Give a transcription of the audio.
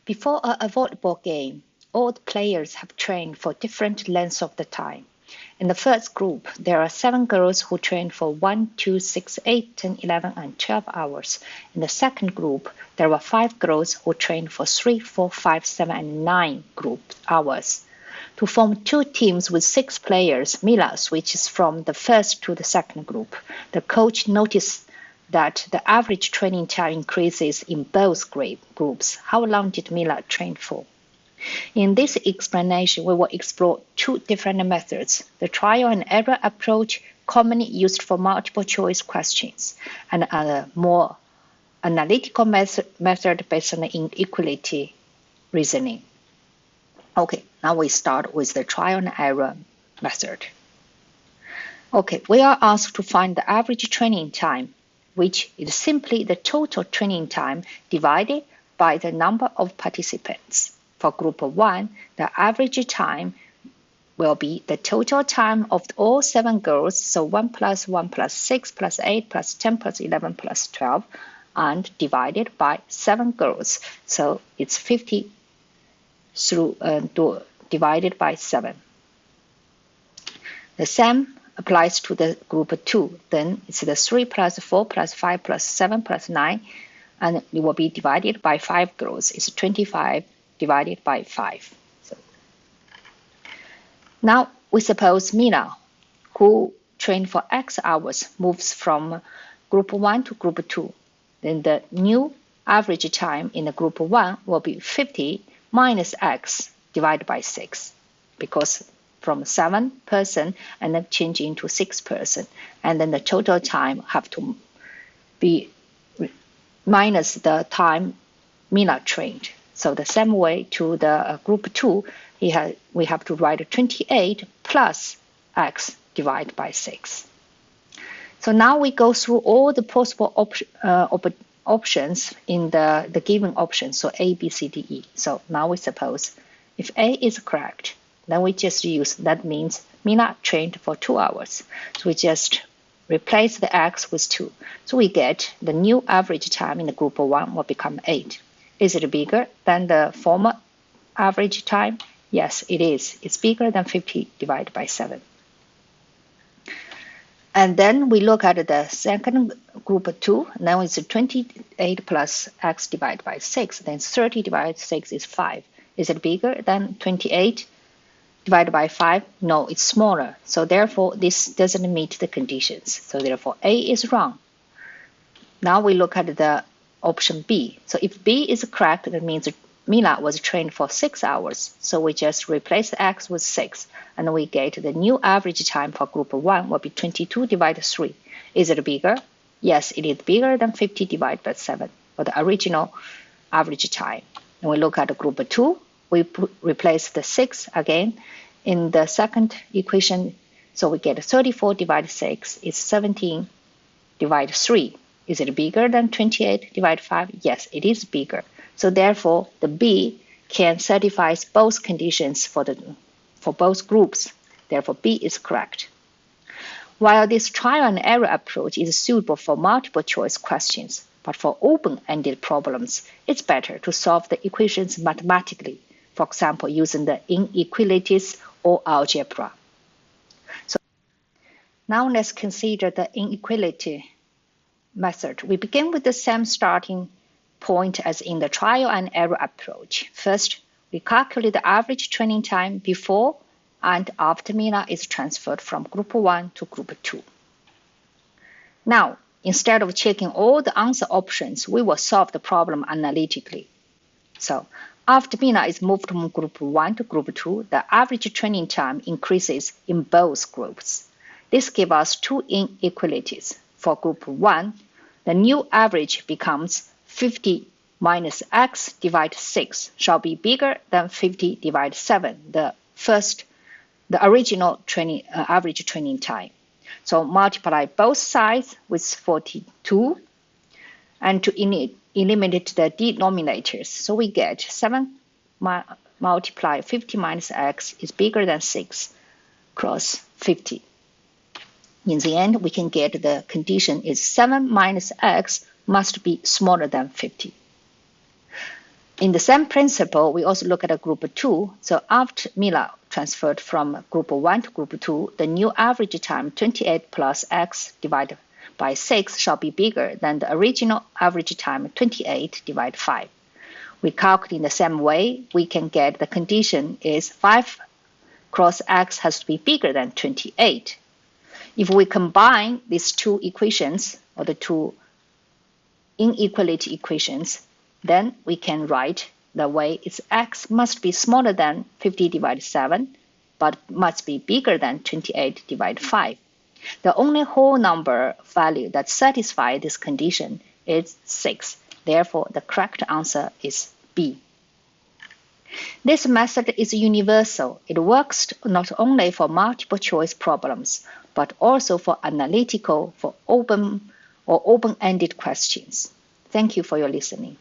Before a volleyball game, all the players have trained for different lengths of the time. In the first group, there are 7 girls who trained for 1, 2, 6, 8, 10, 11, and 12 hours. In the second group, there were 5 girls who trained for 3, 4, 5, 7, and 9 hours. To form 2 teams with 6 players, Mila switches from the first to the second group. The coach noticed that the average training time increases in both groups. How long did Mila train for? In this explanation, we will explore 2 different methods: the trial and error approach, commonly used for multiple choice questions, and a more analytical method based on inequality reasoning. Okay, now we start with the trial and error method. Okay, we are asked to find the average training time, which is simply the total training time divided by the number of participants. For group 1, the average time will be the total time of all 7 girls, so 1 plus 1 plus 6 plus 8 plus 10 plus 11 plus 12, and divided by 7 girls, so it's 50 divided by 7. The same applies to the group 2. Then it's the 3 plus 4 plus 5 plus 7 plus 9, and it will be divided by 5 girls. It's 25 divided by 5. So now we suppose Mina, who trained for X hours, moves from group 1 to group 2. Then the new average time in the group 1 will be 50 minus X divided by 6, because from 7 person and then change into 6 person, and then the total time have to be minus the time Mina trained. So the same way to the group 2, we have to write 28 plus X divided by 6. So now we go through all the possible options in the given option, so A, B, C, D, E. So now we suppose if A is correct, then we just use, that means Mina trained for 2 hours. So we just replace the X with 2. So we get the new average time in the group 1 will become 8. Is it bigger than the former average time? Yes, it is. It's bigger than 50 divided by 7. And then we look at the second group 2. Now it's 28 plus X divided by 6. Then 30 divided by 6 is 5. Is it bigger than 28 divided by 5? No, it's smaller. So therefore, this doesn't meet the conditions. So therefore, A is wrong. Now we look at the option B. So if B is correct, that means Mila was trained for 6 hours. So we just replace the X with 6, and we get the new average time for group 1 will be 22 divided 3. Is it bigger? Yes, it is bigger than 50 divided by 7, or the original average time. And we look at group 2, we replace the 6 again in the second equation. So we get 34 divided 6 is 17 divided 3. Is it bigger than 28 divided 5? Yes, it is bigger. So therefore, the B can satisfy both conditions for both groups. Therefore, B is correct. While this trial and error approach is suitable for multiple choice questions, but for open-ended problems, it's better to solve the equations mathematically, for example, using the inequalities or algebra. So now let's consider the inequality method. We begin with the same starting point as in the trial and error approach. First, we calculate the average training time before and after Mina is transferred from group 1 to group 2. Now, instead of checking all the answer options, we will solve the problem analytically. So, after Mina is moved from group 1 to group 2, the average training time increases in both groups. This gives us 2 inequalities. For group 1, the new average becomes 50 minus X divided 6 shall be bigger than 50 divided 7, the original average training time. So multiply both sides with 42, and to eliminate the denominators. So we get 7 multiply 50 minus X is bigger than 6 cross 50. In the end, we can get the condition is 7 minus X must be smaller than 50. In the same principle, we also look at a group 2. So after Miller transferred from group 1 to group 2, the new average time 28 plus x divided by 6 shall be bigger than the original average time 28 divided 5. We calculate in the same way, we can get the condition is 5 cross x has to be bigger than 28. If we combine these two equations, or the two inequality equations, then we can write the way it's x must be smaller than 50 divided 7, but must be bigger than 28 divided 5. The only whole number value that satisfies this condition is 6. Therefore, the correct answer is B. This method is universal. It works not only for multiple choice problems, but also for analytical, for open or open-ended questions. Thank you for your listening.